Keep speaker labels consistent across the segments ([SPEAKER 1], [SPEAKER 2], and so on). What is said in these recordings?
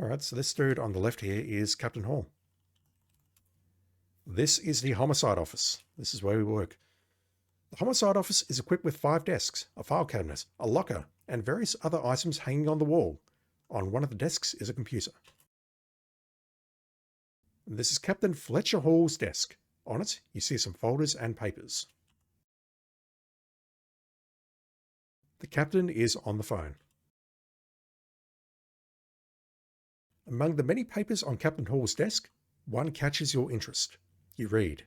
[SPEAKER 1] Alright, so this dude on the left here is Captain Hall. This is the Homicide office. This is where we work. The Homicide office is equipped with 5 desks, a file cabinet, a locker, and various other items hanging on the wall. On one of the desks is a computer. This is Captain Fletcher Hall's desk. On it, you see some folders and papers. The captain is on the phone. Among the many papers on Captain Hall's desk, one catches your interest. You read,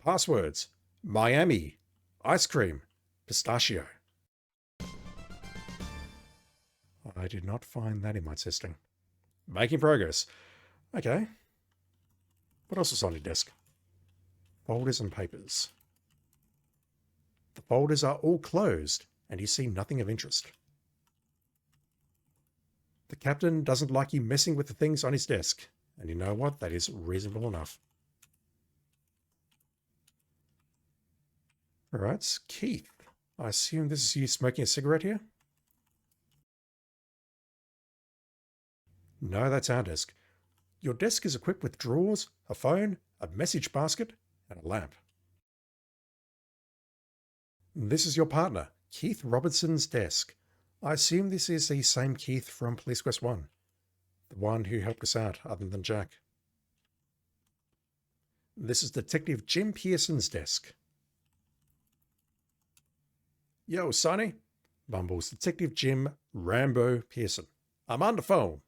[SPEAKER 1] passwords, Miami, ice cream, pistachio. I did not find that in my testing. Making progress. Okay. What else is on your desk? Folders and papers. The folders are all closed, and you see nothing of interest. The captain doesn't like you messing with the things on his desk, and you know what? That is reasonable enough. Alright, Keith. I assume this is you smoking a cigarette here? No, that's our desk. Your desk is equipped with drawers, a phone, a message basket, and a lamp. This is your partner, Keith Robertson's desk. I assume this is the same Keith from Police Quest 1. The one who helped us out, other than Jack. This is Detective Jim Pearson's desk. Yo, Sonny, mumbles Detective Jim Rambo Pearson. I'm on the phone.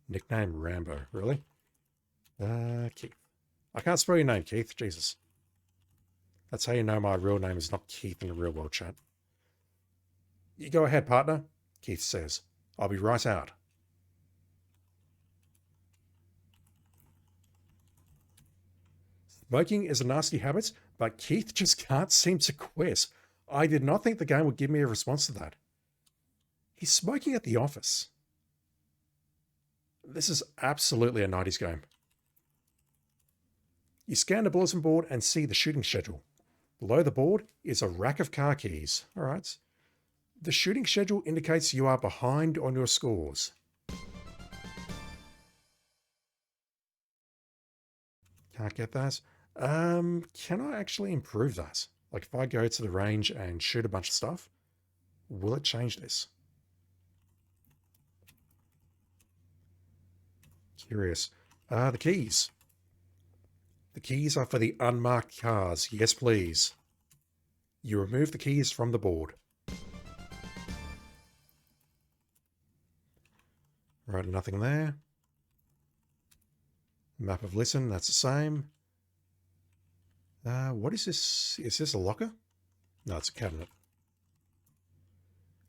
[SPEAKER 1] Nickname Rambo, really? Keith. I can't spell your name, Keith. Jesus. That's how you know my real name is not Keith in the real world, chat. You go ahead, partner, Keith says. I'll be right out. Smoking is a nasty habit, but Keith just can't seem to quit. I did not think the game would give me a response to that. He's smoking at the office. This is absolutely a 90s game. You scan the bulletin board and see the shooting schedule. Below the board is a rack of car keys. All right. The shooting schedule indicates you are behind on your scores. Can't get that. Can I actually improve that? Like if I go to the range and shoot a bunch of stuff, will it change this? Curious. The keys. The keys are for the unmarked cars. Yes, please. You remove the keys from the board. Right, nothing there. Map of listen, that's the same. What is this? Is this a locker? No, it's a cabinet.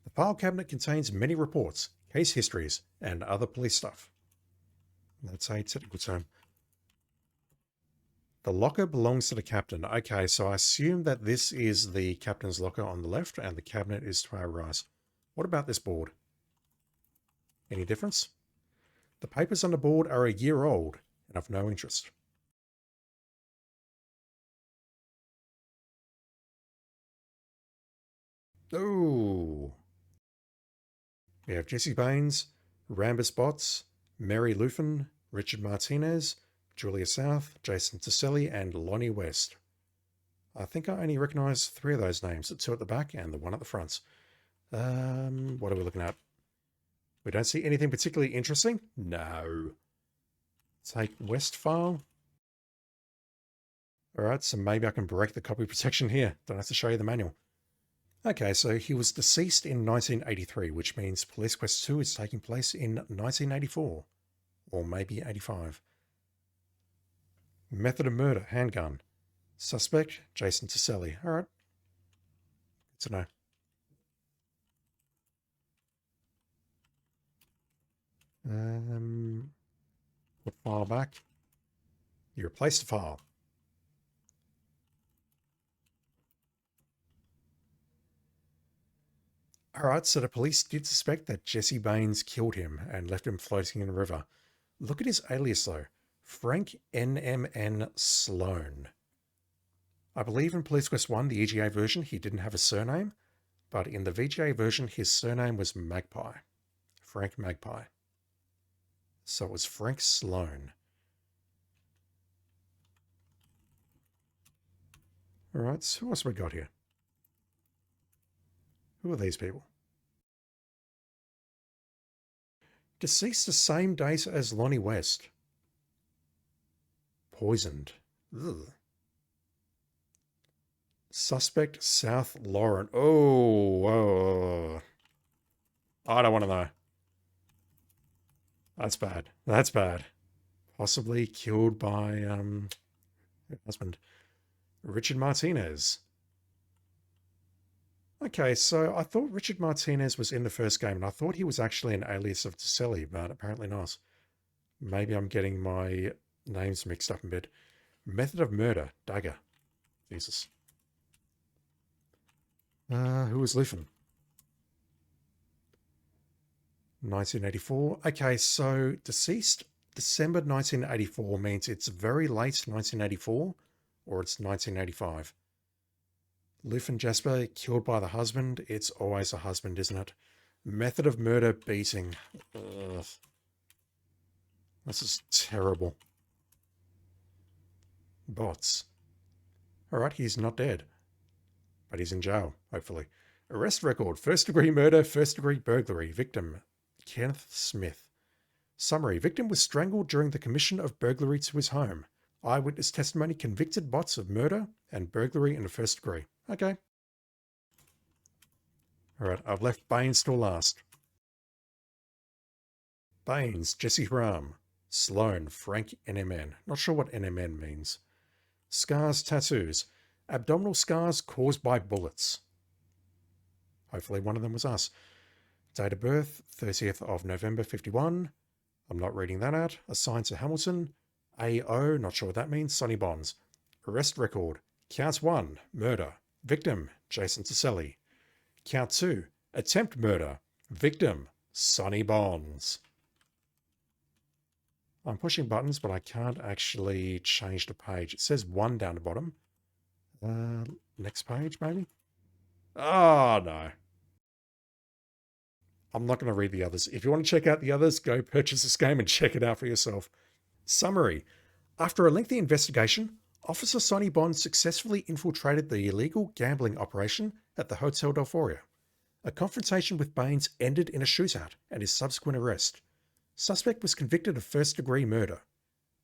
[SPEAKER 1] The file cabinet contains many reports, case histories, and other police stuff. That's a technical term. The locker belongs to the captain. Okay, so I assume that this is the captain's locker on the left and the cabinet is to our right. What about this board? Any difference? The papers on the board are a year old and of no interest. Oh. We have Jesse Baines, Rambus Botts, Mary Lufin, Richard Martinez, Julia South, Jason Tiselli, and Lonnie West. I think I only recognize 3 of those names, the 2 at the back and the 1 at the front. What are we looking at? We don't see anything particularly interesting? No. Take West file. Alright, so maybe I can break the copy protection here. Don't have to show you the manual. Okay, so he was deceased in 1983, which means Police Quest 2 is taking place in 1984. Or maybe 85. Method of murder, handgun. Suspect, Jason Tiselli. Alright. Good to know. Put file back. You replace the file. Alright, so the police did suspect that Jesse Baines killed him and left him floating in the river. Look at his alias though. Frank NMN Sloan. I believe in Police Quest 1, the EGA version, he didn't have a surname, but in the VGA version, his surname was Magpie. Frank Magpie. So it was Frank Sloan. All right, so what's we got here? Who are these people? Deceased the same date as Lonnie West. Poisoned. Ugh. Suspect South Lauren. Oh, I don't want to know. That's bad. That's bad. Possibly killed by her husband, Richard Martinez. Okay, so I thought Richard Martinez was in the first game, and I thought he was actually an alias of Ticelli, but apparently not. Maybe I'm getting my names mixed up a bit. Method of murder, dagger. Jesus. Who was Liffen? 1984. Okay, so deceased December 1984 means it's very late 1984 or it's 1985. Liffen Jasper killed by the husband. It's always a husband, isn't it? Method of murder, beating. Ugh. This is terrible. Bots. Alright, he's not dead. But he's in jail, hopefully. Arrest record. First degree murder, first degree burglary. Victim, Kenneth Smith. Summary. Victim was strangled during the commission of burglary to his home. Eyewitness testimony convicted bots of murder and burglary in the first degree. Okay. Alright, I've left Baines till last. Baines, Jesse Ram. Sloan, Frank NMN. Not sure what NMN means. Scars, tattoos. Abdominal scars caused by bullets. Hopefully one of them was us. Date of birth, 30th of November, 51. I'm not reading that out. Assigned to Hamilton. AO, not sure what that means. Sonny Bonds. Arrest record. Count 1, murder. Victim, Jason Ticelli. Count 2, attempt murder. Victim, Sonny Bonds. I'm pushing buttons, but I can't actually change the page. It says 1 down the bottom. Next page, maybe? Oh, no. I'm not going to read the others. If you want to check out the others, go purchase this game and check it out for yourself. Summary. After a lengthy investigation, Officer Sonny Bond successfully infiltrated the illegal gambling operation at the Hotel Delforia. A confrontation with Baines ended in a shootout and his subsequent arrest. Suspect was convicted of first-degree murder.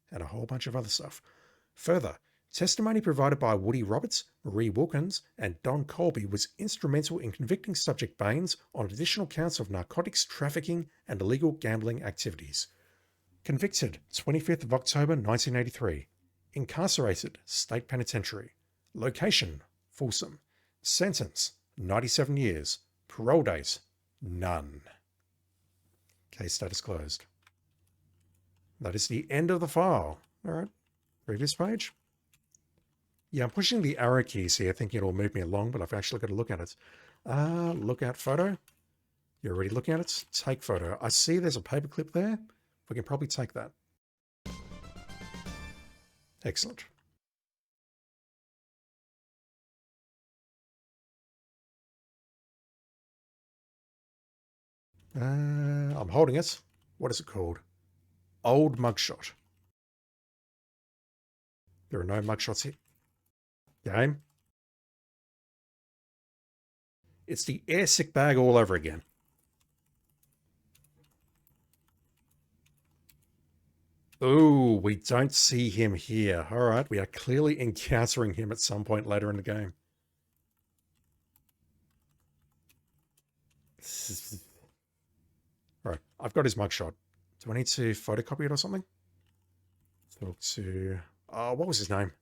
[SPEAKER 1] And a whole bunch of other stuff. Further, testimony provided by Woody Roberts, Marie Wilkins, and Don Colby was instrumental in convicting subject Baines on additional counts of narcotics trafficking and illegal gambling activities. Convicted, 25th of October 1983. Incarcerated, State Penitentiary. Location, Folsom. Sentence, 97 years. Parole date, none. Case status closed. That is the end of the file. All right, previous page. Yeah, I'm pushing the arrow keys here, thinking it'll move me along, but I've actually got to look at it. Look at photo. You're already looking at it? Take photo. I see there's a paperclip there. We can probably take that. Excellent. I'm holding it. What is it called? Old mugshot. There are no mugshots here. Game. It's the air sick bag all over again. Oh, we don't see him here. All right, we are clearly encountering him at some point later in the game. All right, I've got his mugshot. Do I need to photocopy it or something? Talk to... what was his name?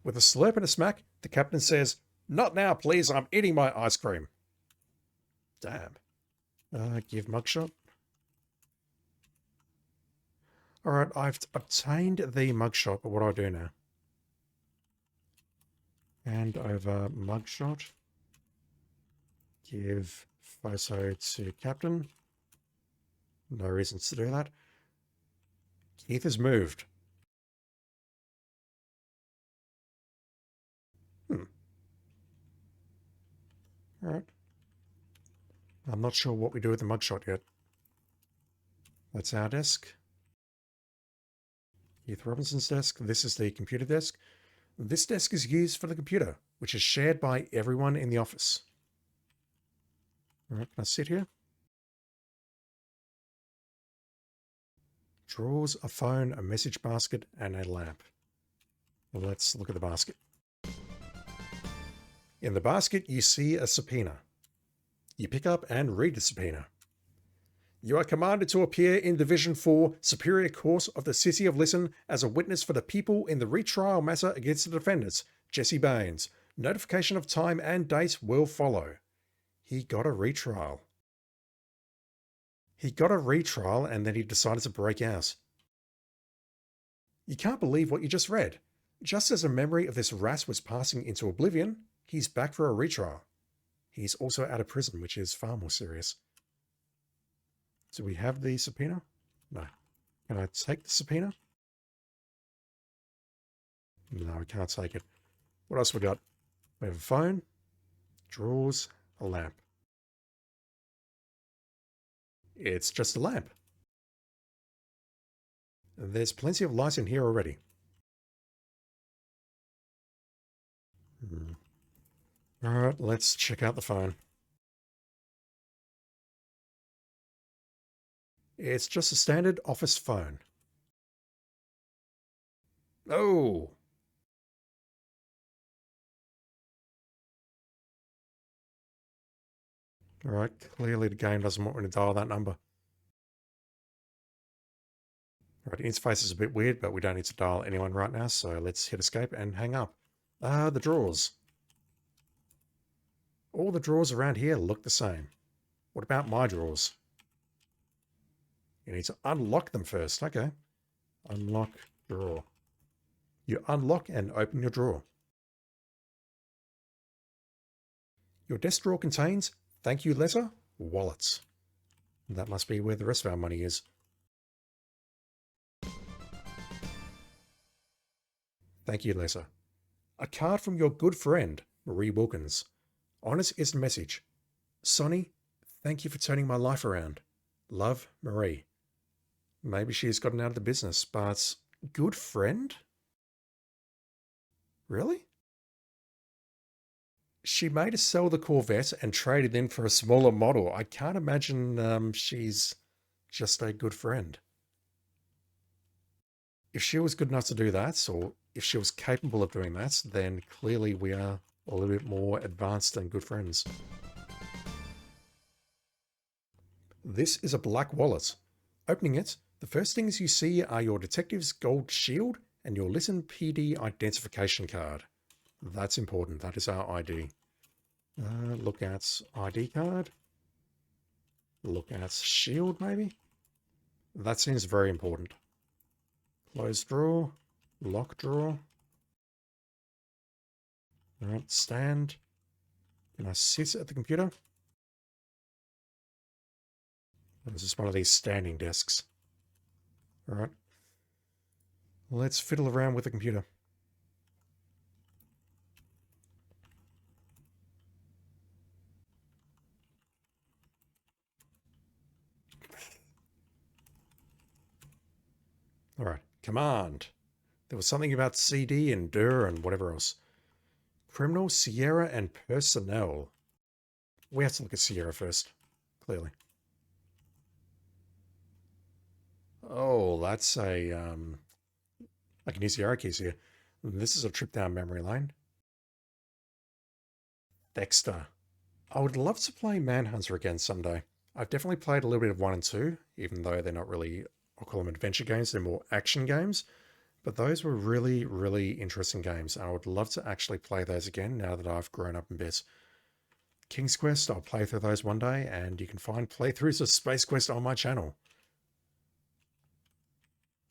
[SPEAKER 1] With a slurp and a smack, the captain says, "Not now, please. I'm eating my ice cream." Damn. Give mugshot. All right, I've obtained the mugshot, but what do I do now? Hand over mugshot. Give photo to captain. No reasons to do that. Keith has moved. Alright. I'm not sure what we do with the mugshot yet. That's our desk. Keith Robinson's desk. This is the computer desk. This desk is used for the computer, which is shared by everyone in the office. Alright, can I sit here? Drawers, a phone, a message basket, and a lamp. Well, let's look at the basket. In the basket, you see a subpoena. You pick up and read the subpoena. You are commanded to appear in Division 4, Superior Court of the City of Lytton as a witness for the people in the retrial matter against the defendants, Jesse Baines. Notification of time and date will follow. He got a retrial. He got a retrial and then he decided to break out. You can't believe what you just read. Just as a memory of this rat was passing into oblivion, he's back for a retrial. He's also out of prison, which is far more serious. Do we have the subpoena? No. Can I take the subpoena? No, I can't take it. What else we got? We have a phone, drawers, a lamp. It's just a lamp. There's plenty of light in here already. Alright, let's check out the phone. It's just a standard office phone. Oh! Alright, clearly the game doesn't want me to dial that number. Alright, the interface is a bit weird, but we don't need to dial anyone right now, so let's hit escape and hang up. The drawers. All the drawers around here look the same. What about my drawers? You need to unlock them first. Okay. Unlock drawer. You unlock and open your drawer. Your desk drawer contains thank you letter, wallets. That must be where the rest of our money is. Thank you letter. A card from your good friend, Marie Wilkins. On it is a message. Sonny, thank you for turning my life around. Love, Marie. Maybe she's gotten out of the business, but good friend? Really? She made us sell the Corvette and traded in for a smaller model. I can't imagine she's just a good friend. If she was good enough to do that, or if she was capable of doing that, then clearly we are a little bit more advanced than good friends. This is a black wallet. Opening it, the first things you see are your detective's gold shield and your Lytton PD identification card. That's important. That is our ID. Look at ID card. Look at shield, maybe? That seems very important. Close drawer. Lock drawer. Alright, stand. Can I sit at the computer? This is one of these standing desks. Alright. Let's fiddle around with the computer. Alright, command. There was something about CD and dir and whatever else. Criminal, Sierra, and personnel. We have to look at Sierra first, clearly. Oh, that's a, I can use the arrow keys here. This is a trip down memory lane. Dexter. I would love to play Manhunter again someday. I've definitely played a little bit of 1 and 2, even though they're not really, I'll call them adventure games, they're more action games. But those were really, really interesting games. I would love to actually play those again now that I've grown up a bit. King's Quest, I'll play through those one day, and you can find playthroughs of Space Quest on my channel.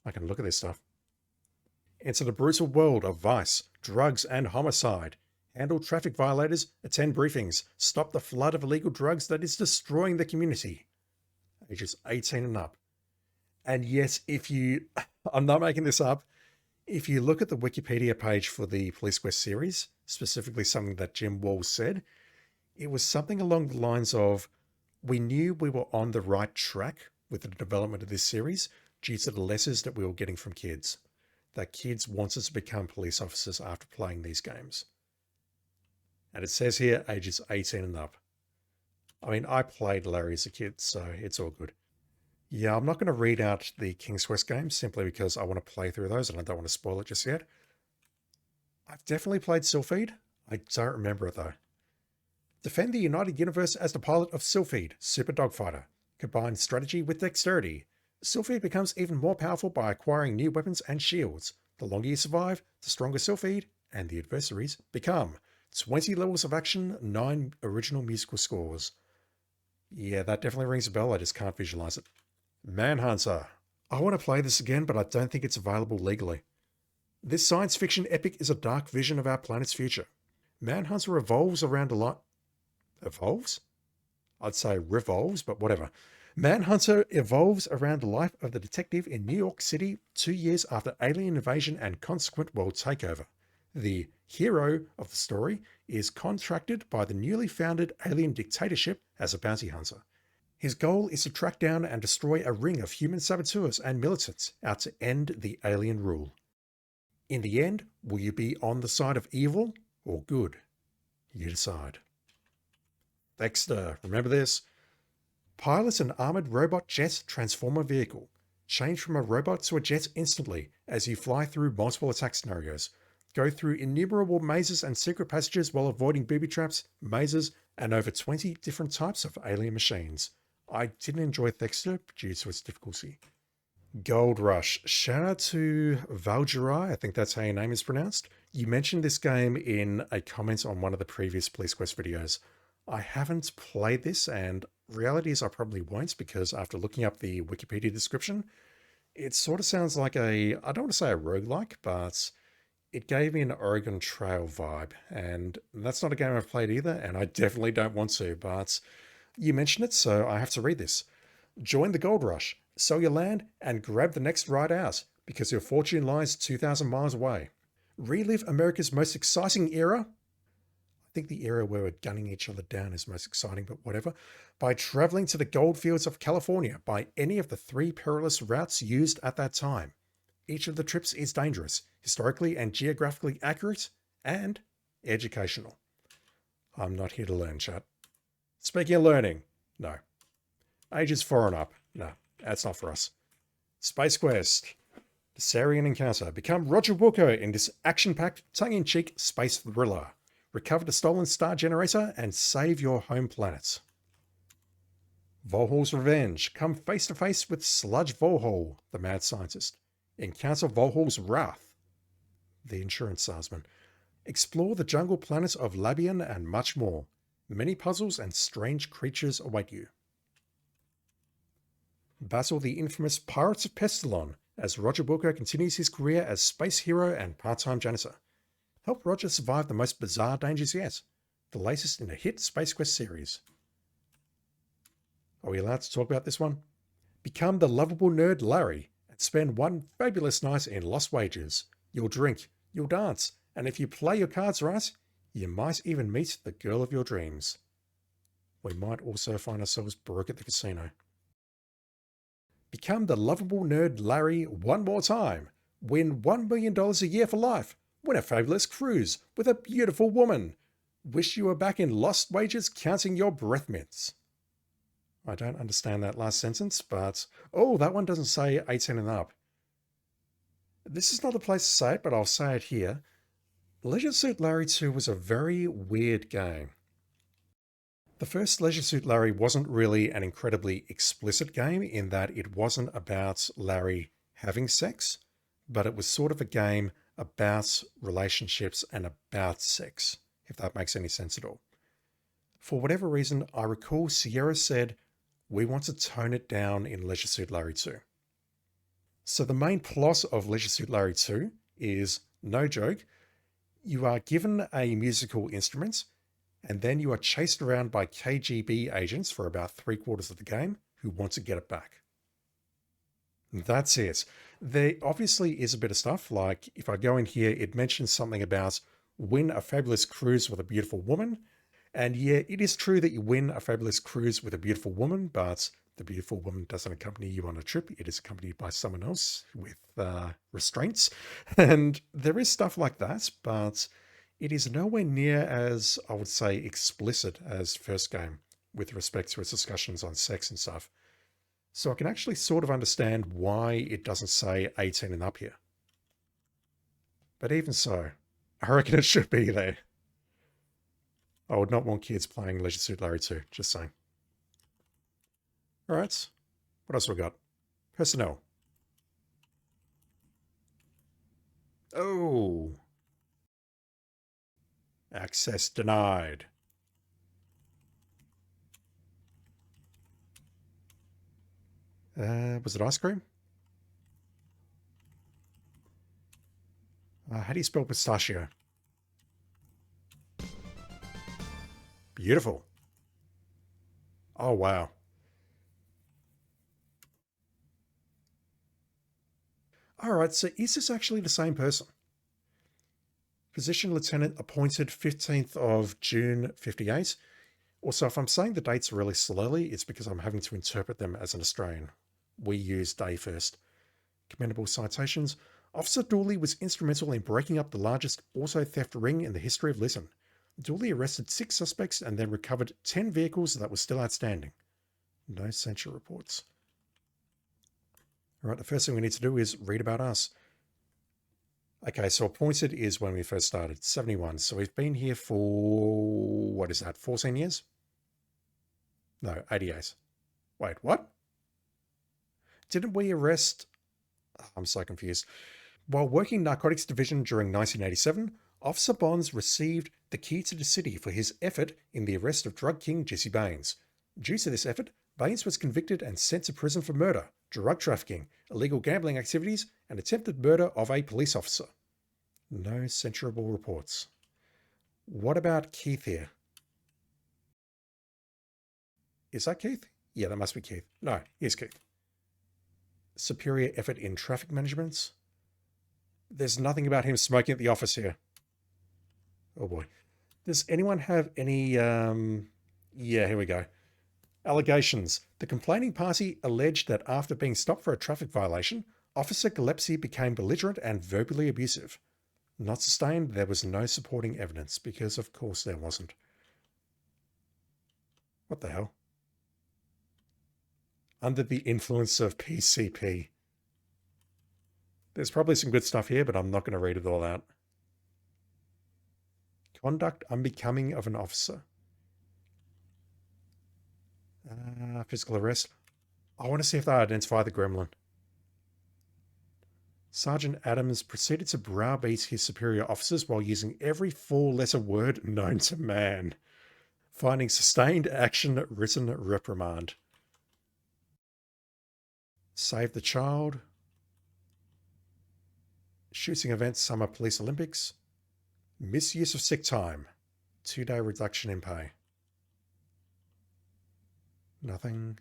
[SPEAKER 1] I can look at this stuff. Enter the brutal world of vice, drugs, and homicide. Handle traffic violators, attend briefings, stop the flood of illegal drugs that is destroying the community. Ages 18 and up. And yes, if you, I'm not making this up, if you look at the Wikipedia page for the Police Quest series, specifically something that Jim Walls said, It was something along the lines of, we knew we were on the right track with the development of this series due to the letters that we were getting from kids. That kids wanted to become police officers after playing these games. And it says here, ages 18 and up. I mean, I played Larry as a kid, so it's all good. Yeah, I'm not going to read out the King's Quest games simply because I want to play through those and I don't want to spoil it just yet. I've definitely played Sylphid. I don't remember it though. Defend the United Universe as the pilot of Sylphid, Super Dogfighter. Combine strategy with dexterity. Sylphid becomes even more powerful by acquiring new weapons and shields. The longer you survive, the stronger Sylphid and the adversaries become. 20 levels of action, 9 original musical scores. Yeah, that definitely rings a bell, I just can't visualize it. Manhunter. I want to play this again, but I don't think it's available legally. This science fiction epic is a dark vision of our planet's future. Manhunter evolves around a lot. Evolves? I'd say revolves, but whatever. Manhunter evolves around the life of the detective in New York City 2 years after alien invasion and consequent world takeover. The hero of the story is contracted by the newly founded alien dictatorship as a bounty hunter. His goal is to track down and destroy a ring of human saboteurs and militants out to end the alien rule. In the end, will you be on the side of evil or good? You decide. Dexter, remember this? Pilot an armored robot jet transformer vehicle. Change from a robot to a jet instantly as you fly through multiple attack scenarios. Go through innumerable mazes and secret passages while avoiding booby traps, mazes, and over 20 different types of alien machines. I didn't enjoy Dexter due to its difficulty. Gold Rush. Shout out to Valjurai, I think that's how your name is pronounced. You mentioned this game in a comment on one of the previous Police Quest videos. I haven't played this, and reality is I probably won't because after looking up the Wikipedia description, it sort of sounds like I don't want to say a roguelike, but it gave me an Oregon Trail vibe, and that's not a game I've played either, and I definitely don't want to, but you mentioned it, so I have to read this. Join the gold rush, sell your land, and grab the next ride out, because your fortune lies 2,000 miles away. Relive America's most exciting era. I think the era where we're gunning each other down is most exciting, but whatever. By traveling to the gold fields of California by any of the 3 perilous routes used at that time. Each of the trips is dangerous, historically and geographically accurate, and educational. I'm not here to learn, chat. Speaking of learning, no. Ages 4 and up, no, that's not for us. Space Quest. The Sarian Encounter. Become Roger Wilco in this action-packed, tongue-in-cheek space thriller. Recover the stolen star generator and save your home planet. Volhol's Revenge. Come face to face with Sludge Volhol, the mad scientist. Encounter Volhol's Wrath, the insurance salesman. Explore the jungle planet of Labian and much more. Many puzzles and strange creatures await you. Battle the infamous Pirates of Pestilon as Roger Wilco continues his career as space hero and part-time janitor. Help Roger survive the most bizarre dangers yet. The latest in the hit Space Quest series. Are we allowed to talk about this one? Become the lovable nerd Larry and spend one fabulous night in Lost Wages. You'll drink, you'll dance, and if you play your cards right, you might even meet the girl of your dreams. We might also find ourselves broke at the casino. Become the lovable nerd Larry one more time. Win $1 million a year for life. Win a fabulous cruise with a beautiful woman. Wish you were back in Lost Wages counting your breath mints. I don't understand that last sentence, but... oh, that one doesn't say 18 and up. This is not the place to say it, but I'll say it here. Leisure Suit Larry 2 was a very weird game. The first Leisure Suit Larry wasn't really an incredibly explicit game in that it wasn't about Larry having sex, but it was sort of a game about relationships and about sex, if that makes any sense at all. For whatever reason, I recall Sierra said, we want to tone it down in Leisure Suit Larry 2. So the main plot of Leisure Suit Larry 2 is, no joke, you are given a musical instrument and then you are chased around by KGB agents for about 3/4 of the game who want to get it back. That's it. There obviously is a bit of stuff, like if I go in here, it mentions something about win a fabulous cruise with a beautiful woman. And yeah, it is true that you win a fabulous cruise with a beautiful woman, but the beautiful woman doesn't accompany you on a trip. It is accompanied by someone else with restraints. And there is stuff like that, but it is nowhere near as, I would say, explicit as first game with respect to its discussions on sex and stuff. So I can actually sort of understand why it doesn't say 18 and up here. But even so, I reckon it should be there. I would not want kids playing Leisure Suit Larry 2, just saying. All right, what else we got? Personnel. Oh, access denied. Was it ice cream? How do you spell pistachio? Beautiful. Oh, wow. All right, so is this actually the same person? Position Lieutenant appointed 15th of June 58. Also, if I'm saying the dates really slowly, it's because I'm having to interpret them as an Australian. We use day first. Commendable citations. Officer Dooley was instrumental in breaking up the largest auto theft ring in the history of Lytton. Dooley arrested 6 suspects and then recovered 10 vehicles that were still outstanding. No censure reports. All right, the first thing we need to do is read about us. Okay, so appointed is when we first started, 71. So we've been here for, what is that, 14 years? No, 88. Wait, what? Didn't we arrest... I'm so confused. While working Narcotics Division during 1987, Officer Bonds received the key to the city for his effort in the arrest of drug king Jesse Baines. Due to this effort, Baines was convicted and sent to prison for murder, drug trafficking, illegal gambling activities, and attempted murder of a police officer. No censurable reports. What about Keith here? Is that Keith? Yeah, that must be Keith. No, here's Keith. Superior effort in traffic management. There's nothing about him smoking at the office here. Oh boy. Does anyone have any, yeah, here we go. Allegations. The complaining party alleged that after being stopped for a traffic violation, Officer Gillespie became belligerent and verbally abusive. Not sustained, there was no supporting evidence, because of course there wasn't. What the hell? Under the influence of PCP. There's probably some good stuff here, but I'm not going to read it all out. Conduct unbecoming of an officer. Physical arrest. I want to see if they identify the gremlin. Sergeant Adams proceeded to browbeat his superior officers while using every 4-letter word known to man. Finding sustained action written reprimand. Save the child. Shooting event Summer Police Olympics. Misuse of sick time. 2-day reduction in pay. Nothing.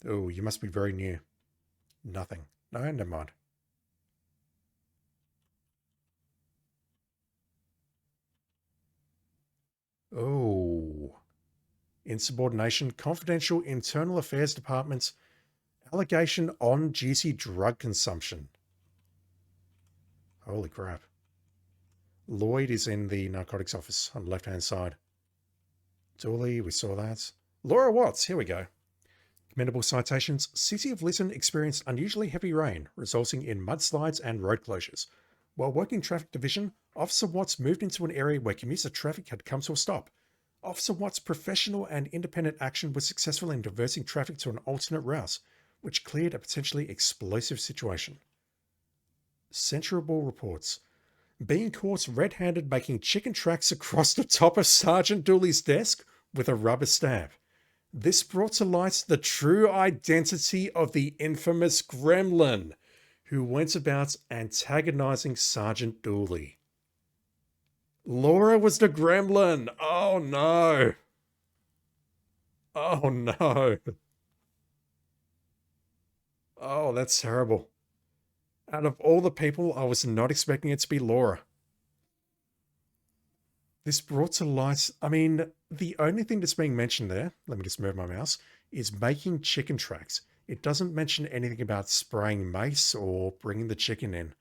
[SPEAKER 1] Oh, you must be very new. Nothing. No, never mind. Oh. Insubordination, confidential internal affairs department's allegation on duty drug consumption. Holy crap. Lloyd is in the narcotics office on the left-hand side. Dooley, we saw that. Laura Watts, here we go. Commendable citations. City of Lytton experienced unusually heavy rain, resulting in mudslides and road closures. While working traffic division, Officer Watts moved into an area where commuter traffic had come to a stop. Officer Watts' professional and independent action was successful in diverting traffic to an alternate route, which cleared a potentially explosive situation. Censurable reports. Being caught red-handed making chicken tracks across the top of Sergeant Dooley's desk with a rubber stamp. This brought to light the true identity of the infamous gremlin, who went about antagonizing Sergeant Dooley. Laura was the gremlin. Oh no. Oh no. Oh, that's terrible. Out of all the people, I was not expecting it to be Laura. This brought to light, I mean, the only thing that's being mentioned there, let me just move my mouse, is making chicken tracks. It doesn't mention anything about spraying mace or bringing the chicken in.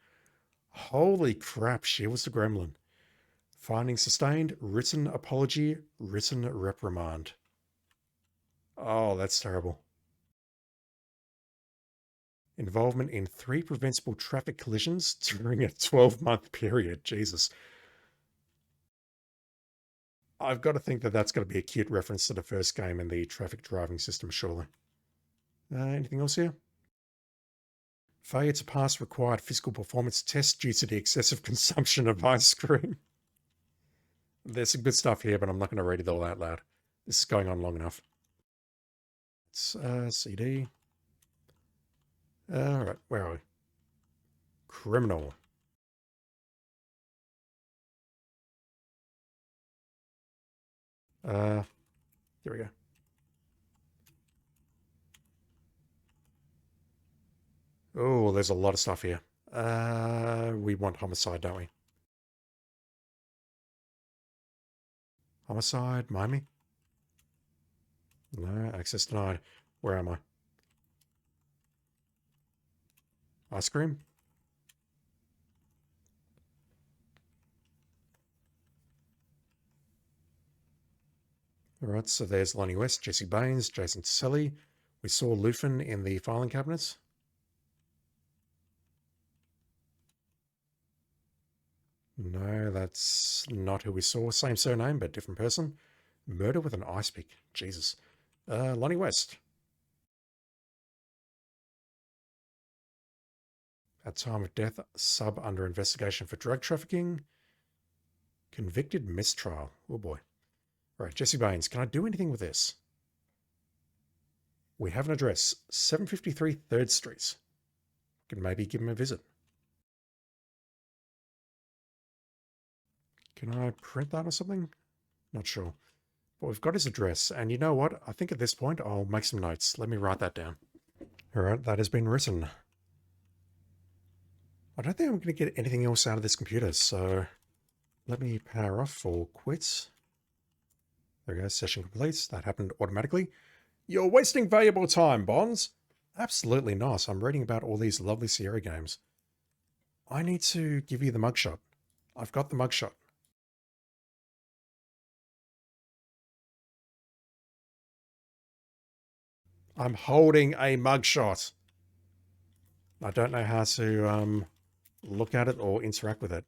[SPEAKER 1] Holy crap, she was the gremlin. Finding sustained, written apology, written reprimand. Oh, that's terrible. Involvement in 3 preventable traffic collisions during a 12-month period. Jesus. I've got to think that that's got to be a cute reference to the first game in the traffic driving system, surely. Anything else here? Failure to pass required physical performance test due to the excessive consumption of ice cream. There's some good stuff here, but I'm not going to read it all out loud. This is going on long enough. It's CD. Alright, where are we? Criminal. Here we go. Oh, there's a lot of stuff here. We want homicide, don't we? Homicide, mind me? No, access denied. Where am I? Ice cream? Alright, so there's Lonnie West, Jesse Baines, Jason Tiselli. We saw Lufin in the filing cabinets. No, that's not who we saw. Same surname, but different person. Murder with an ice pick. Jesus. Lonnie West. At time of death, sub under investigation for drug trafficking. Convicted mistrial. Oh boy. Right, Jesse Baines, can I do anything with this? We have an address, 753 3rd Street. Can maybe give him a visit. Can I print that or something? Not sure. But we've got his address, and you know what? I think at this point I'll make some notes. Let me write that down. Alright, that has been written. I don't think I'm going to get anything else out of this computer, so let me power off or quit. There we go, session complete. That happened automatically. You're wasting valuable time, Bonds. Absolutely not. I'm reading about all these lovely Sierra games. I need to give you the mugshot. I've got the mugshot. I'm holding a mugshot. I don't know how to look at it or interact with it.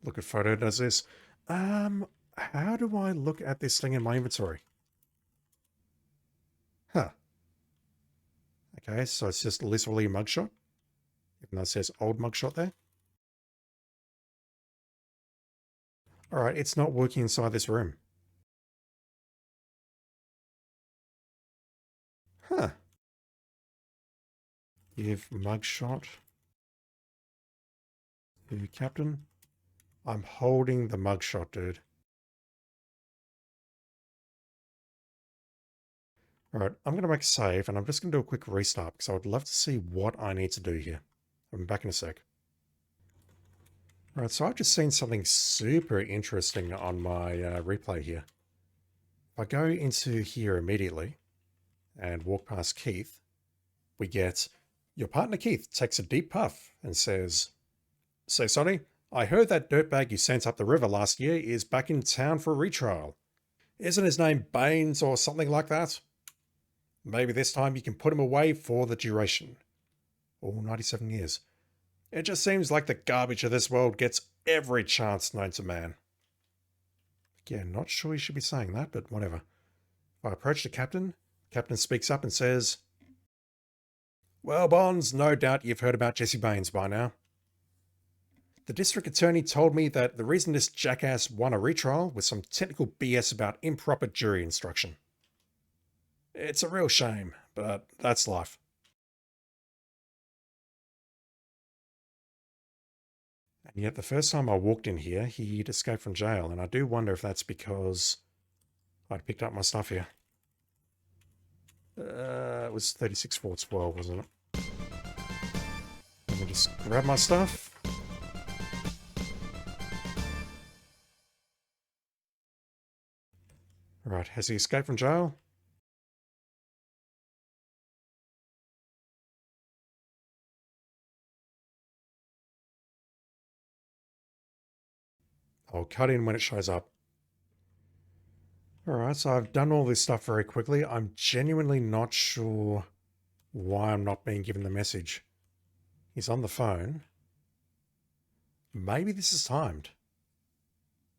[SPEAKER 1] Look at photo does this. How do I look at this thing in my inventory? Huh. Okay, so it's just literally a mugshot. Even though it says old mugshot there. Alright, it's not working inside this room. Huh. Give mugshot to Captain. I'm holding the mugshot, dude. Alright, I'm going to make a save, and I'm just going to do a quick restart, because I would love to see what I need to do here. I'll be back in a sec. Alright, so I've just seen something super interesting on my replay here. If I go into here immediately, and walk past Keith, we get, your partner Keith takes a deep puff and says, "So Sonny, I heard that dirtbag you sent up the river last year is back in town for a retrial. Isn't his name Baines or something like that? Maybe this time you can put him away for the duration." All 97 years. It just seems like the garbage of this world gets every chance known to man. Again, not sure you should be saying that, but whatever. If I approach the captain speaks up and says, "Well, Bonds, no doubt you've heard about Jesse Baines by now. The district attorney told me that the reason this jackass won a retrial was some technical BS about improper jury instruction. It's a real shame, but that's life." And yet the first time I walked in here, he'd escaped from jail, and I do wonder if that's because I'd picked up my stuff here. It was 36,412, wasn't it? Let me just grab my stuff. Right, has he escaped from jail? I'll cut in when it shows up. Alright, so I've done all this stuff very quickly. I'm genuinely not sure why I'm not being given the message. He's on the phone. Maybe this is timed.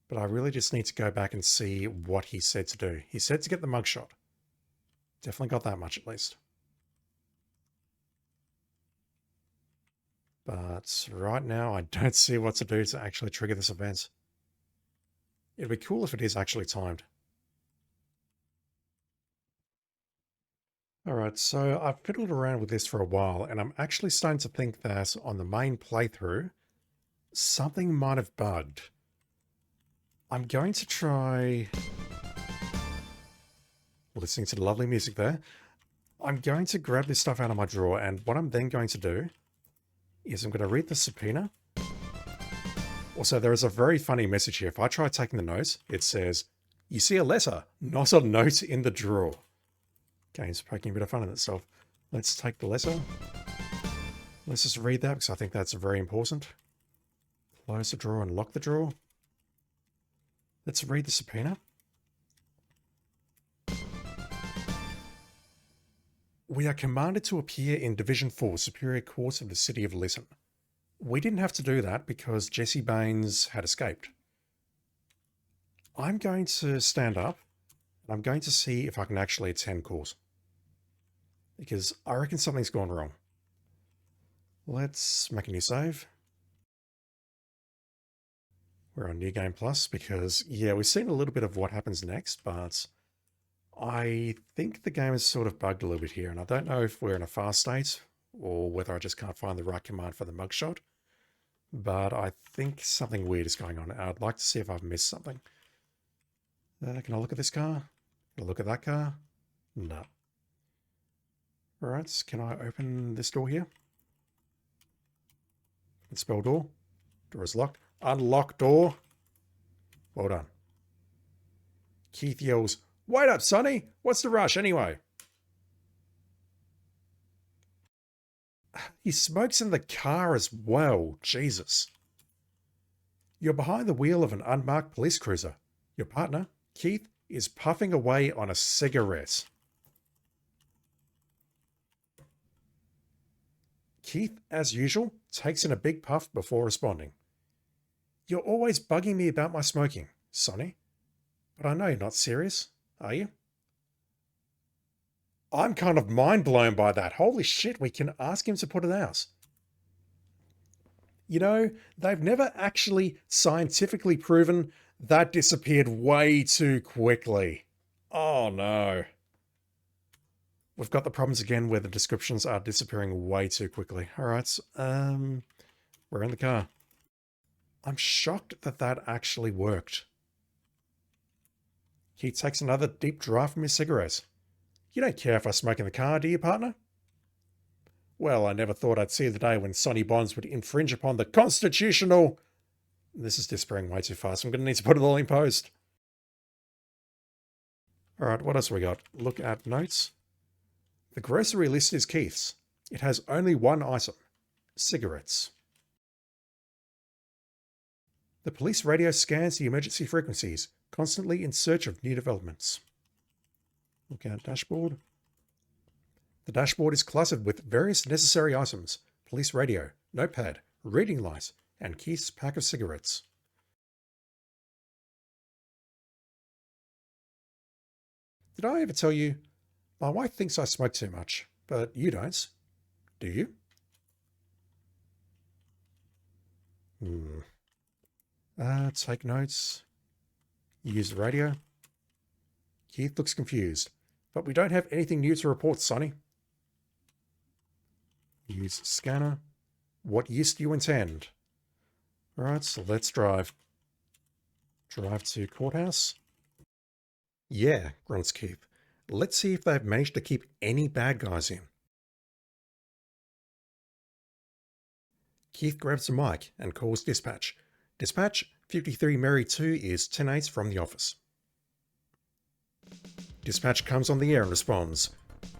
[SPEAKER 1] But I really just need to go back and see what he said to do. He said to get the mugshot. Definitely got that much at least. But right now I don't see what to do to actually trigger this event. It'd be cool if it is actually timed. Alright, so I've fiddled around with this for a while, and I'm actually starting to think that on the main playthrough, something might have bugged. I'm going to try listening to the lovely music there. I'm going to grab this stuff out of my drawer, and what I'm then going to do is I'm going to read the subpoena. Also, there is a very funny message here. If I try taking the notes, it says, "You see a letter, not a note in the drawer." Okay, it's poking a bit of fun at itself. Let's take the letter. Let's just read that because I think that's very important. Close the drawer and lock the drawer. Let's read the subpoena. We are commanded to appear in Division 4, Superior Court of the City of Lytton. We didn't have to do that because Jesse Baines had escaped. I'm going to stand up and I'm going to see if I can actually attend court. Because I reckon something's gone wrong. Let's make a new save. We're on New Game Plus because, yeah, we've seen a little bit of what happens next, but I think the game is sort of bugged a little bit here, and I don't know if we're in a fast state or whether I just can't find the right command for the mugshot, but I think something weird is going on. I'd like to see if I've missed something. Can I look at this car? Can I look at that car? No. Alright, can I open this door here? It's spell door. Door is locked. Unlock door. Well done. Keith yells, "Wait up, Sonny! What's the rush anyway?" He smokes in the car as well. Jesus. You're behind the wheel of an unmarked police cruiser. Your partner, Keith, is puffing away on a cigarette. Keith, as usual, takes in a big puff before responding. You're always bugging me about my smoking, Sonny. But I know you're not serious, are you? I'm kind of mind blown by that. Holy shit, we can ask him to put it out. You know, they've never actually scientifically proven that disappeared way too quickly. Oh no. We've got the problems again where the descriptions are disappearing way too quickly. Alright, we're in the car. I'm shocked that that actually worked. He takes another deep draft from his cigarette. You don't care if I smoke in the car, do you, partner? Well, I never thought I'd see the day when Sonny Bonds would infringe upon the constitutional... This is disappearing way too fast. I'm going to need to put it all in post. Alright, what else we got? Look at notes. The grocery list is Keith's. It has only one item. Cigarettes. The police radio scans the emergency frequencies, constantly in search of new developments. Look at dashboard. The dashboard is cluttered with various necessary items. Police radio, notepad, reading light, and Keith's pack of cigarettes. Did I ever tell you? My wife thinks I smoke too much, but you don't. Do you? Take notes. Use the radio. Keith looks confused. But we don't have anything new to report, Sonny. Use scanner. What use do you intend? Alright, so let's drive. Drive to courthouse. Yeah, grunts Keith. Let's see if they've managed to keep any bad guys in. Keith grabs the mic and calls dispatch. Dispatch, 53 Mary 2 is 10-8 from the office. Dispatch comes on the air and responds.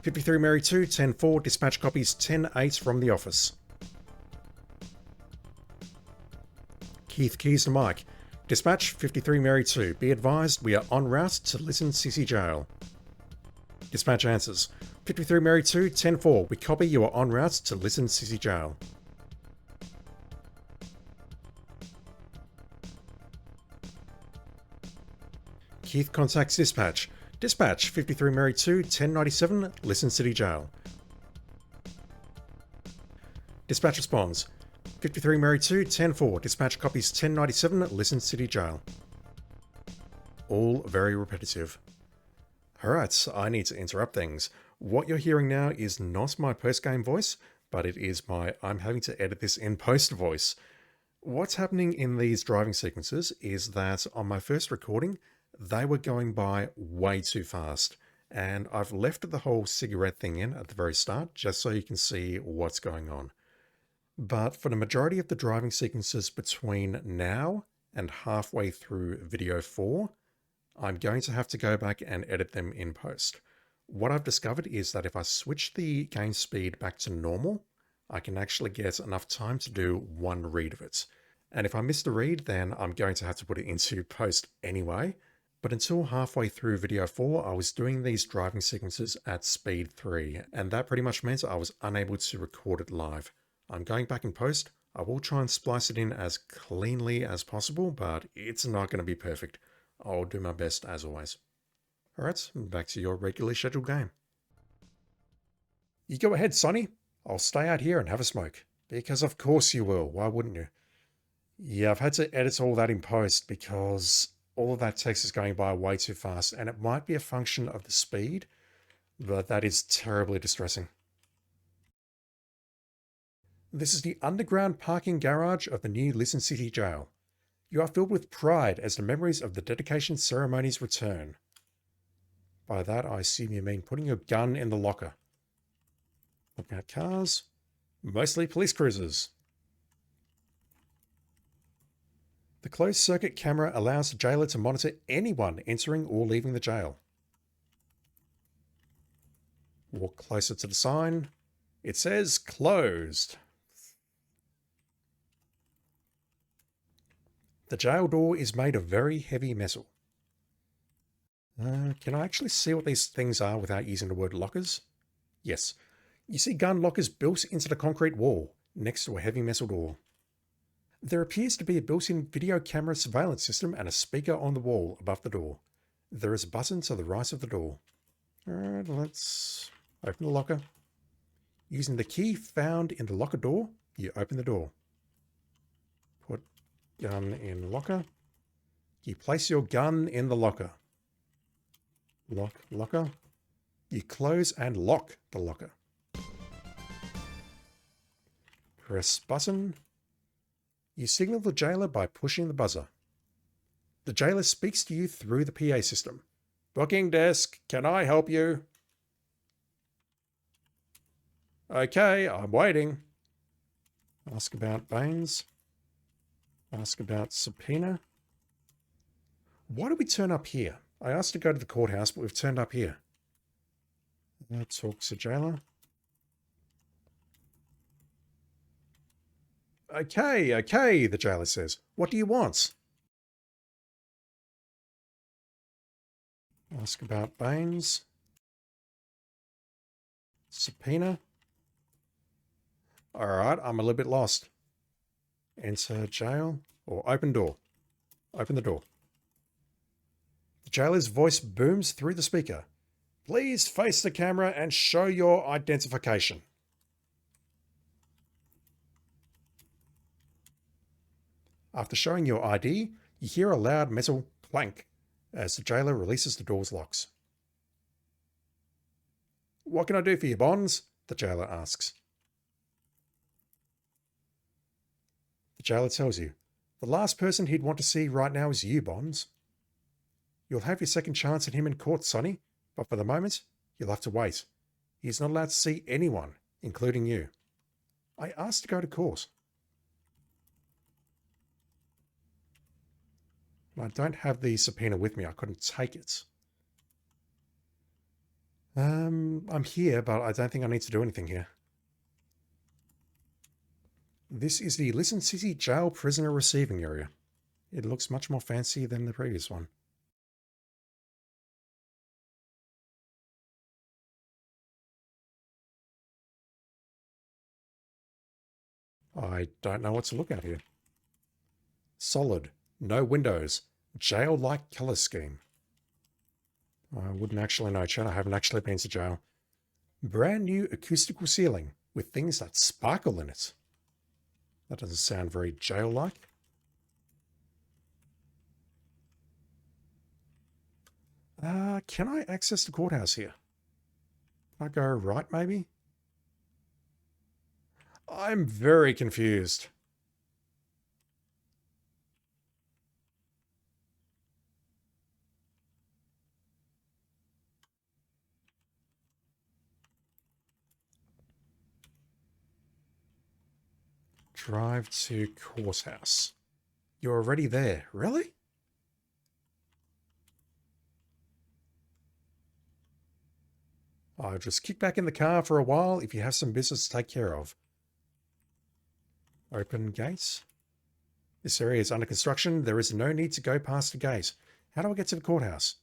[SPEAKER 1] 53 Mary 2, 10-4, dispatch copies 10-8 from the office. Keith keys the mic. Dispatch, 53 Mary 2, be advised we are en route to Lytton City Jail. Dispatch answers. 53 Mary 2, 10-4, we copy you are en route to Lytton City Jail. Keith contacts dispatch. Dispatch, 53 Mary 2, 1097, Lytton City Jail. Dispatch responds. 53 Mary 2, 10-4, dispatch copies 1097, Lytton City Jail. All very repetitive. Alright, I need to interrupt things. What you're hearing now is not my post-game voice, but it is my I'm having to edit this in post voice. What's happening in these driving sequences is that on my first recording, they were going by way too fast. And I've left the whole cigarette thing in at the very start, just so you can see what's going on. But for the majority of the driving sequences between now and halfway through video 4, I'm going to have to go back and edit them in post. What I've discovered is that if I switch the game speed back to normal, I can actually get enough time to do one read of it. And if I miss the read, then I'm going to have to put it into post anyway. But until halfway through video 4, I was doing these driving sequences at speed 3, and that pretty much meant I was unable to record it live. I'm going back in post. I will try and splice it in as cleanly as possible, but it's not going to be perfect. I'll do my best as always. Alright, back to your regularly scheduled game. You go ahead, Sonny. I'll stay out here and have a smoke. Because of course you will, why wouldn't you? Yeah, I've had to edit all that in post because all of that text is going by way too fast, and it might be a function of the speed, but that is terribly distressing. This is the underground parking garage of the new Lytton City Jail. You are filled with pride as the memories of the dedication ceremonies return. By that, I assume you mean putting your gun in the locker. Looking at cars, mostly police cruisers. The closed circuit camera allows the jailer to monitor anyone entering or leaving the jail. Walk closer to the sign. It says closed. The jail door is made of very heavy metal. Can I actually see what these things are without using the word lockers? Yes. You see gun lockers built into the concrete wall, next to a heavy metal door. There appears to be a built-in video camera surveillance system and a speaker on the wall above the door. There is a button to the right of the door. Alright, let's open the locker. Using the key found in the locker door, you open the door. Put gun in locker. You place your gun in the locker. Locker. You close and lock the locker. Press button. You signal the jailer by pushing the buzzer. The jailer speaks to you through the PA system. Booking desk, can I help you? Okay, I'm waiting. Ask about Baines. Ask about subpoena. Why did we turn up here? I asked to go to the courthouse, but we've turned up here. Talk to jailer. Okay, the jailer says. What do you want? Ask about Baines. Subpoena. Alright, I'm a little bit lost. Enter jail, or open door. Open the door. The jailer's voice booms through the speaker. Please face the camera and show your identification. After showing your ID, you hear a loud metal clank as the jailer releases the door's locks. What can I do for you, Bonds? The jailer asks. The jailer tells you, The last person he'd want to see right now is you, Bonds. You'll have your second chance at him in court, Sonny, but for the moment, you'll have to wait. He's not allowed to see anyone, including you. I asked to go to court. I don't have the subpoena with me. I couldn't take it. I'm here, but I don't think I need to do anything here. This is the Listen City Jail Prisoner Receiving Area. It looks much more fancy than the previous one. I don't know what to look at here. Solid. No windows. Jail-like colour scheme. I wouldn't actually know, Chad. I haven't actually been to jail. Brand new acoustical ceiling with things that sparkle in it. That doesn't sound very jail-like. Can I access the courthouse here? Can I go right, maybe? I'm very confused. Drive to courthouse. You're already there. Really? I'll just kick back in the car for a while if you have some business to take care of. Open gates. This area is under construction. There is no need to go past the gate. How do I get to the courthouse?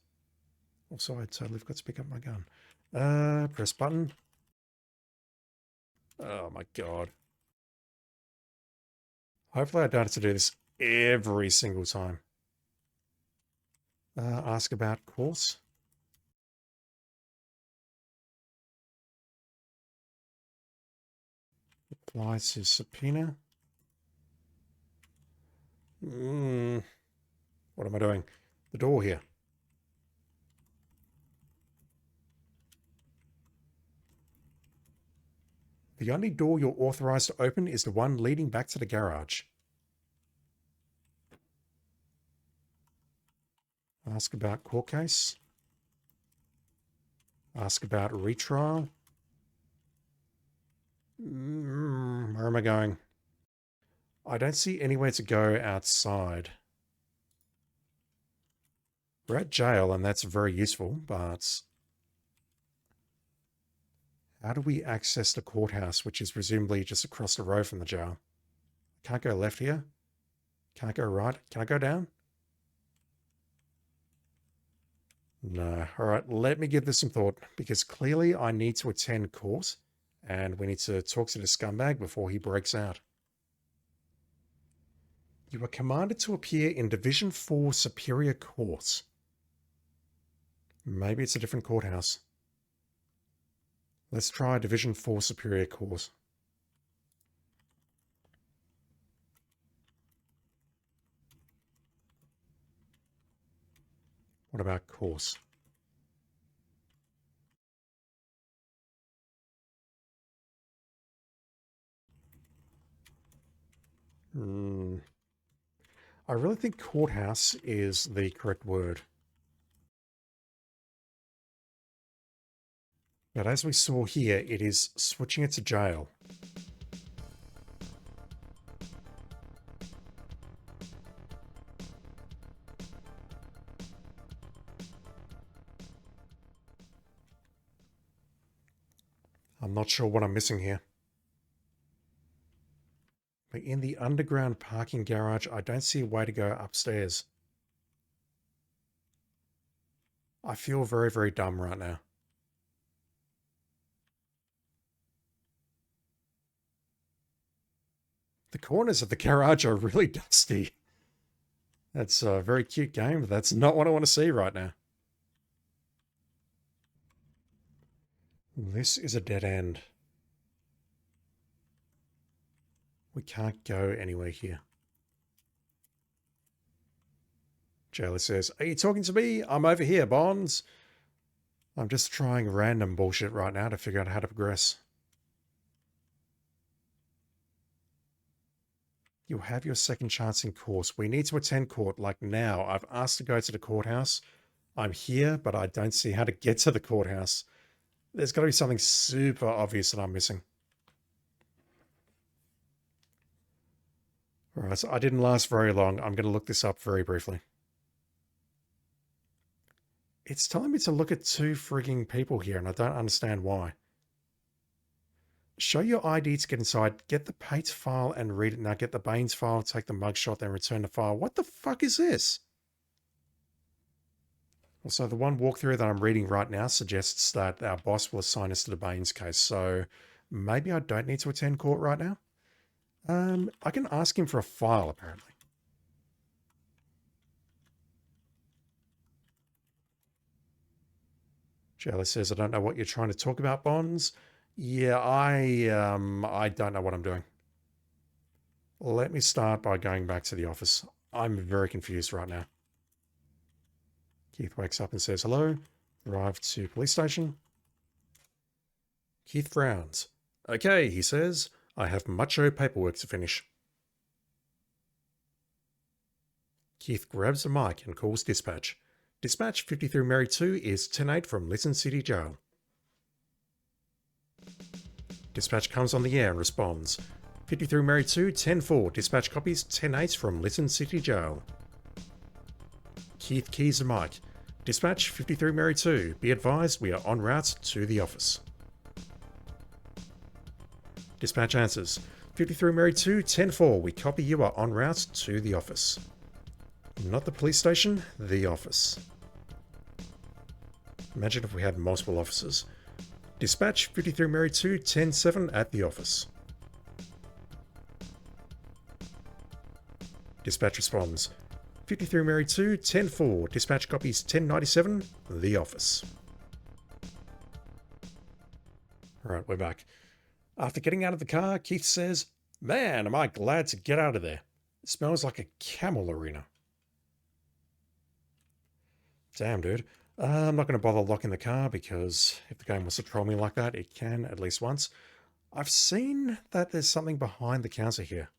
[SPEAKER 1] Also, I totally forgot to pick up my gun. Press button. Oh my god. Hopefully I don't have to do this every single time. Ask about course. Apply to subpoena. What am I doing? The door here. The only door you're authorized to open is the one leading back to the garage. Ask about court case. Ask about retrial. Where am I going? I don't see anywhere to go outside. We're at jail, and that's very useful, but how do we access the courthouse, which is presumably just across the road from the jail? Can't go left here. Can't go right. Can I go down? No. All right, let me give this some thought, because clearly I need to attend court, and we need to talk to the scumbag before he breaks out. You are commanded to appear in Division 4 Superior Court. Maybe it's a different courthouse. Let's try Division 4 Superior Court. What about course? I really think courthouse is the correct word. But as we saw here, it is switching it to jail. I'm not sure what I'm missing here. But in the underground parking garage, I don't see a way to go upstairs. I feel very, very dumb right now. The corners of the garage are really dusty. That's a very cute game, but that's not what I want to see right now. This is a dead end. We can't go anywhere here. Jailer says, "Are you talking to me? I'm over here, Bonds." I'm just trying random bullshit right now to figure out how to progress. You have your second chance in court. We need to attend court, like now. I've asked to go to the courthouse. I'm here, but I don't see how to get to the courthouse. There's got to be something super obvious that I'm missing. All right, so I didn't last very long. I'm going to look this up very briefly. It's telling me to look at two frigging people here, and I don't understand why. Show your ID to get inside. Get the Pates file and read it. Now get the Baines file, take the mugshot, then return the file. What the fuck is this? Also, the one walkthrough that I'm reading right now suggests that our boss will assign us to the Baines case, so maybe I don't need to attend court right now. I can ask him for a file, apparently. Jayla says, I don't know what you're trying to talk about, Bonds. Yeah, I don't know what I'm doing. Let me start by going back to the office. I'm very confused right now. Keith wakes up and says, hello. Drive to police station. Keith frowns. Okay, he says, I have macho paperwork to finish. Keith grabs a mic and calls dispatch. Dispatch 53 Mary 2 is 10-8 from Lytton City Jail. Dispatch comes on the air and responds. 53 Mary 2, 10-4. Dispatch copies 10-8 from Lytton City Jail. Keith keys the mic. Dispatch 53 Mary 2. Be advised we are en route to the office. Dispatch answers. 53 Mary 2, 10-4. We copy you are en route to the office. Not the police station, the office. Imagine if we had multiple offices. Dispatch 53 Mary 2, 10-7 at the office. Dispatch responds. 53 Mary 2, 10-4. Dispatch copies 1097, the office. Alright, we're back. After getting out of the car, Keith says, man, am I glad to get out of there. It smells like a camel arena. Damn, dude. I'm not going to bother locking the car because if the game wants to troll me like that, it can at least once. I've seen that there's something behind the counter here.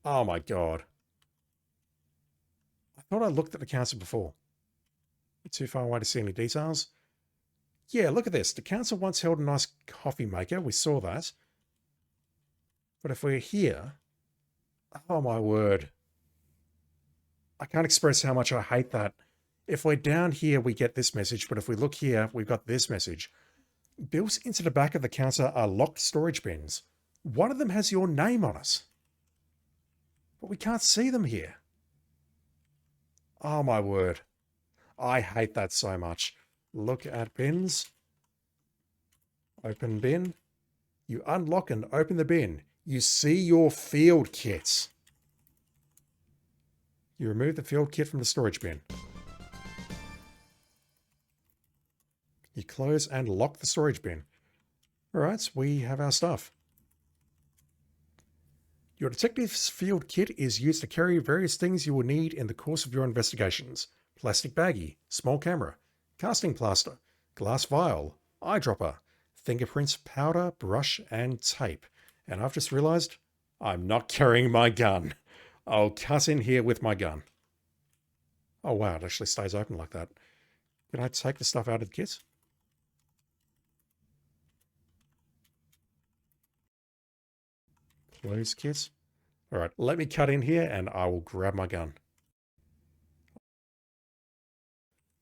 [SPEAKER 1] Oh my god. I thought I looked at the counter before. Too far away to see any details. Yeah, look at this. The council once held a nice coffee maker. We saw that. But if we're here... Oh my word. I can't express how much I hate that. If we're down here, we get this message. But if we look here, we've got this message. Built into the back of the counter are locked storage bins. One of them has your name on it. But we can't see them here. Oh my word. I hate that so much. Look at bins. Open bin. You unlock and open the bin. You see your field kit. You remove the field kit from the storage bin. You close and lock the storage bin. Alright, we have our stuff. Your detective's field kit is used to carry various things you will need in the course of your investigations. Plastic baggie, small camera, casting plaster, glass vial, eyedropper, fingerprints, powder, brush, and tape. And I've just realized I'm not carrying my gun. I'll cut in here with my gun. Oh wow, it actually stays open like that. Can I take the stuff out of the kit? Close kit. Alright, let me cut in here and I will grab my gun.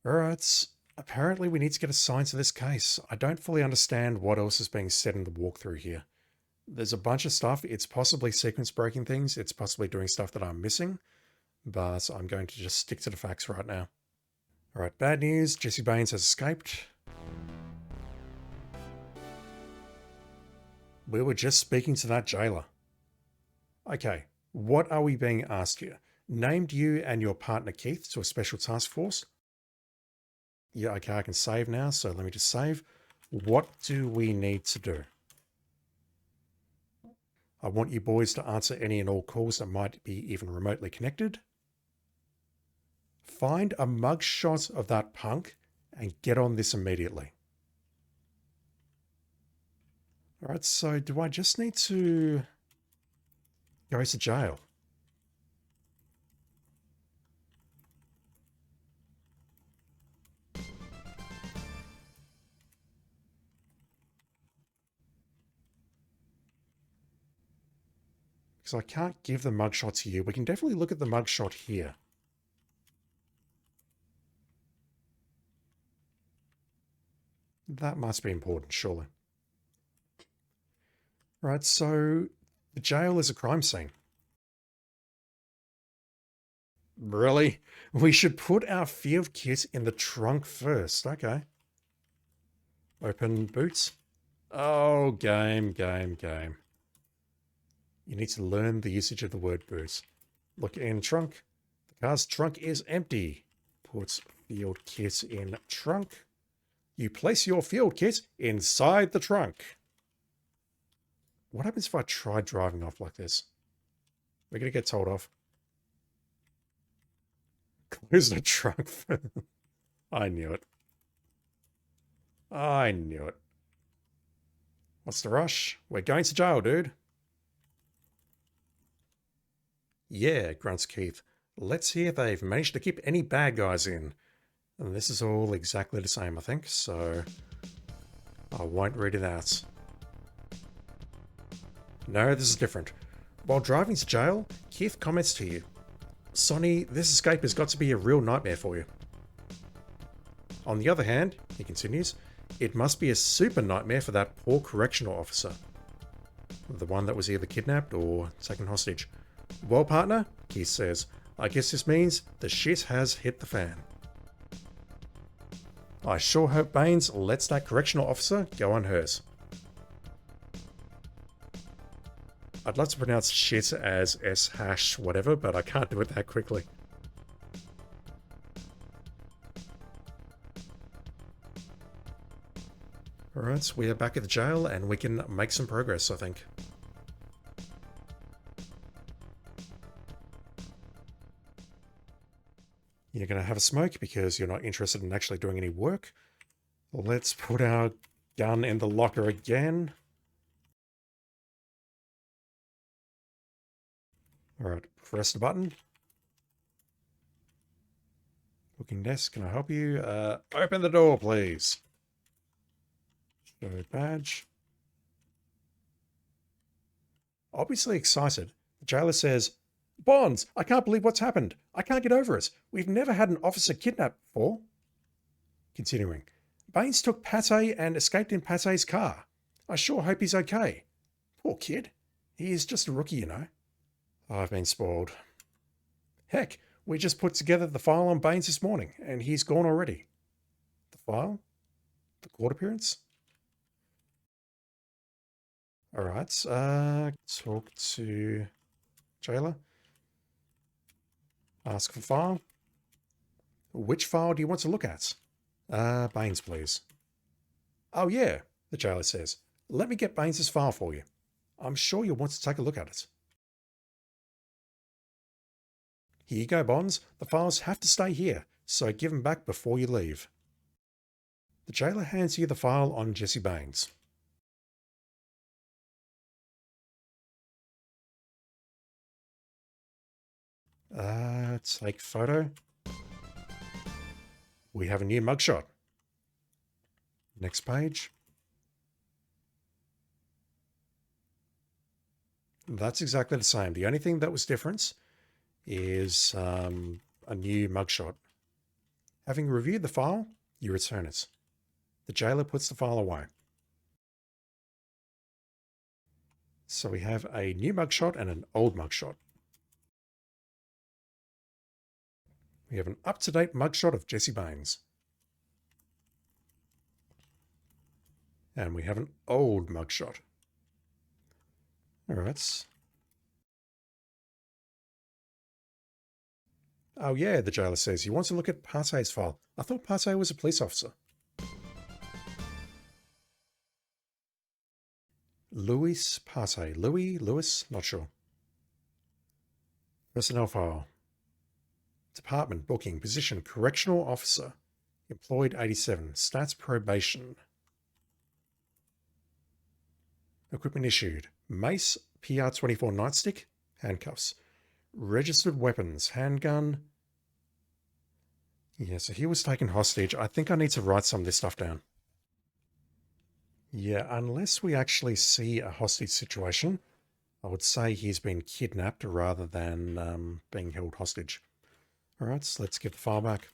[SPEAKER 1] Alright, apparently we need to get assigned to this case. I don't fully understand what else is being said in the walkthrough here. There's a bunch of stuff. It's possibly sequence breaking things. It's possibly doing stuff that I'm missing. But I'm going to just stick to the facts right now. Alright, bad news. Jesse Baines has escaped. We were just speaking to that jailer. Okay, what are we being asked here? Named you and your partner Keith to a special task force. Yeah, okay, I can save now, so let me just save. What do we need to do? I want you boys to answer any and all calls that might be even remotely connected. Find a mugshot of that punk and get on this immediately. Alright, so do I just need to... Goes to jail. Because I can't give the mugshot to you. We can definitely look at the mugshot here. That must be important, surely. Right, so the jail is a crime scene. Really? We should put our field kit in the trunk first. Okay. Open boots. Oh, game. You need to learn the usage of the word boots. Look in trunk. The car's trunk is empty. Put field kit in trunk. You place your field kit inside the trunk. What happens if I try driving off like this? We're going to get told off. Close the trunk. I knew it. I knew it. What's the rush? We're going to jail, dude. Yeah, grunts Keith. Let's see if they've managed to keep any bad guys in. And this is all exactly the same, I think, so I won't read it out. No, this is different. While driving to jail, Keith comments to you, Sonny, this escape has got to be a real nightmare for you. On the other hand, he continues, it must be a super nightmare for that poor correctional officer. The one that was either kidnapped or taken hostage. Well, partner, Keith says, I guess this means the shit has hit the fan. I sure hope Baines lets that correctional officer go unhurt. I'd love to pronounce shit as S# whatever, but I can't do it that quickly. Alright, we are back at the jail and we can make some progress, I think. You're going to have a smoke because you're not interested in actually doing any work. Let's put our gun in the locker again. Alright, press the button. Booking desk, can I help you? Open the door, please. Show badge. Obviously excited, the jailer says, Bonds, I can't believe what's happened. I can't get over it. We've never had an officer kidnapped before. Continuing. Baines took Pate and escaped in Pate's car. I sure hope he's okay. Poor kid. He is just a rookie, you know. I've been spoiled. Heck, we just put together the file on Baines this morning, and he's gone already. The file? The court appearance? Alright, talk to jailer. Ask for file. Which file do you want to look at? Baines, please. Oh yeah, the jailer says. Let me get Baines's file for you. I'm sure you'll want to take a look at it. Here you go, Bonds. The files have to stay here, so give them back before you leave. The jailer hands you the file on Jesse Baines. Take photo. We have a new mugshot. Next page. That's exactly the same. The only thing that was different is a new mugshot. Having reviewed the file, you return it. The jailer puts the file away. So we have a new mugshot and an old mugshot. We have an up-to-date mugshot of Jesse Baines. And we have an old mugshot. Alright. Oh yeah, the jailer says. He wants to look at Pate's file. I thought Pate was a police officer. Louis Pate. Louis? Not sure. Personnel file. Department, booking, position, correctional officer. Employed 87. Stats probation. Equipment issued. Mace, PR24 nightstick. Handcuffs. Registered weapons. Handgun. Yeah, so he was taken hostage. I think I need to write some of this stuff down. Yeah, unless we actually see a hostage situation, I would say he's been kidnapped rather than being held hostage. All right, so let's get the file back.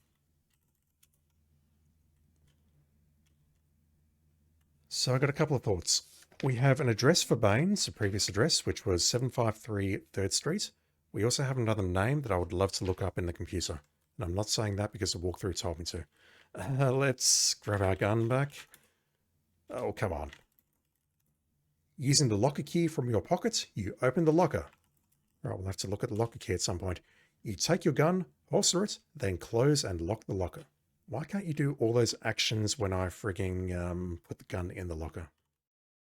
[SPEAKER 1] So I got a couple of thoughts. We have an address for Baines, a previous address, which was 753 3rd Street. We also have another name that I would love to look up in the computer. And I'm not saying that because the walkthrough told me to. Let's grab our gun back. Oh, come on. Using the locker key from your pocket, you open the locker. All right, we'll have to look at the locker key at some point. You take your gun, holster it, then close and lock the locker. Why can't you do all those actions when I frigging put the gun in the locker?